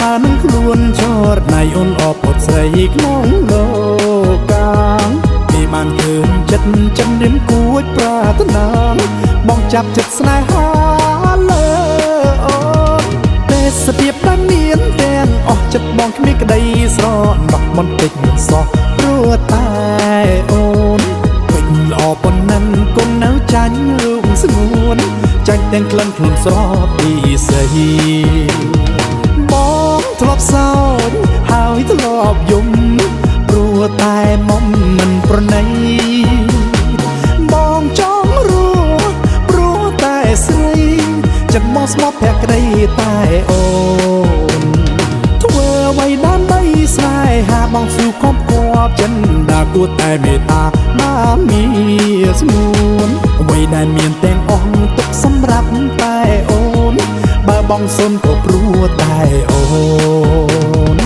មើនឹងខ្លួនចរណៃអូនអបអត់ស្រីក្នុងលោកកាពីបានឃើញចិត្តចិនរៀមគួចប្រាថ្នាបងចាប់ចិត្តស្នេហាលើអូនទេសភាពដែលមានទាំងអស់ចិត្តបងគ្មានក្តីស្រណោះបន្តិចសោះព្រោះតែអូនពេញល្អប៉ុណ្ណឹងគុណនៅចាញ់រូបស្ងួនចាញ់ទាំងក្លិនខ្លួនស្រស់ពីស្អីបងធ្លាប់សោចហើយធ្លាប់យំព្រោះតែមុំមិនប្រណីបងចង់រស់ព្រោះតែស្រីចិត្តមកស្មោះភក្តីតែអូនធ្វើអ្វីដើម្បីស្នេហាបងស៊ូគប់គប់ចិនដាគួរតែមេត្តាបានមានស្ងួនអ្វីដែលមានទាំងអស់ទុកសម្រាប់តែអូនបើបងសុនក៏ព្រោះតែអូន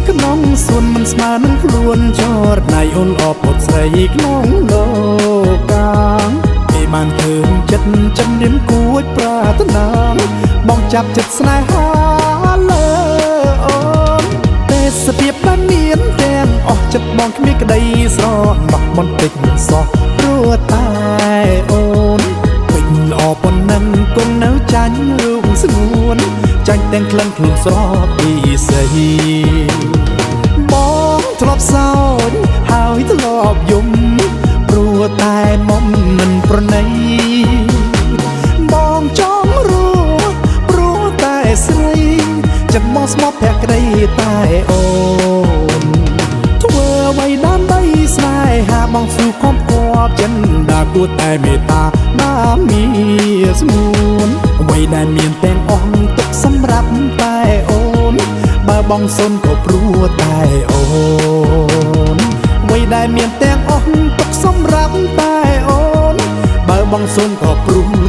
ក្នុងសួនមិនស្មើនឹងខ្លួនចរណៃអូនអបអត់ស្រីក្នុងលោកកាពីបានឃើញចិត្តចិនរៀមគួចប្រាថ្នាបងចាប់ចិត្តស្នេហាលើអូនទេសភាពដែលមានទាំងអស់ចិត្តបងគ្មានក្តីស្រណោះបន្តិចសោះព្រោះតែអូនពេញល្អប៉ុណ្ណឹងគុណនៅចាញ់រូបស្ងួនចាញ់ទាំងក្លិនខ្លួនស្រស់ពីស្អីបងធ្លាប់សោចហើយធ្លាប់យំព្រោះតែមុំមិនប្រណីបងចង់រស់ព្រោះតែស្រីចិត្តមកស្មោះភក្តីតែអូនធ្វើអ្វីដើម្បីស្នេហាបងស៊ូគប់គប់ចិនដាគួរតែមេត្តាបានមានស្ងួនអ្វីដែលមានទាំងអស់ទុកសម្រាប់តែអូនបើបងសុនក៏ព្រោះតែអូនអ្វីដែលមានទាំងអស់ទុកសម្រាប់តែអូនបើបងសុនក៏ព្រោះ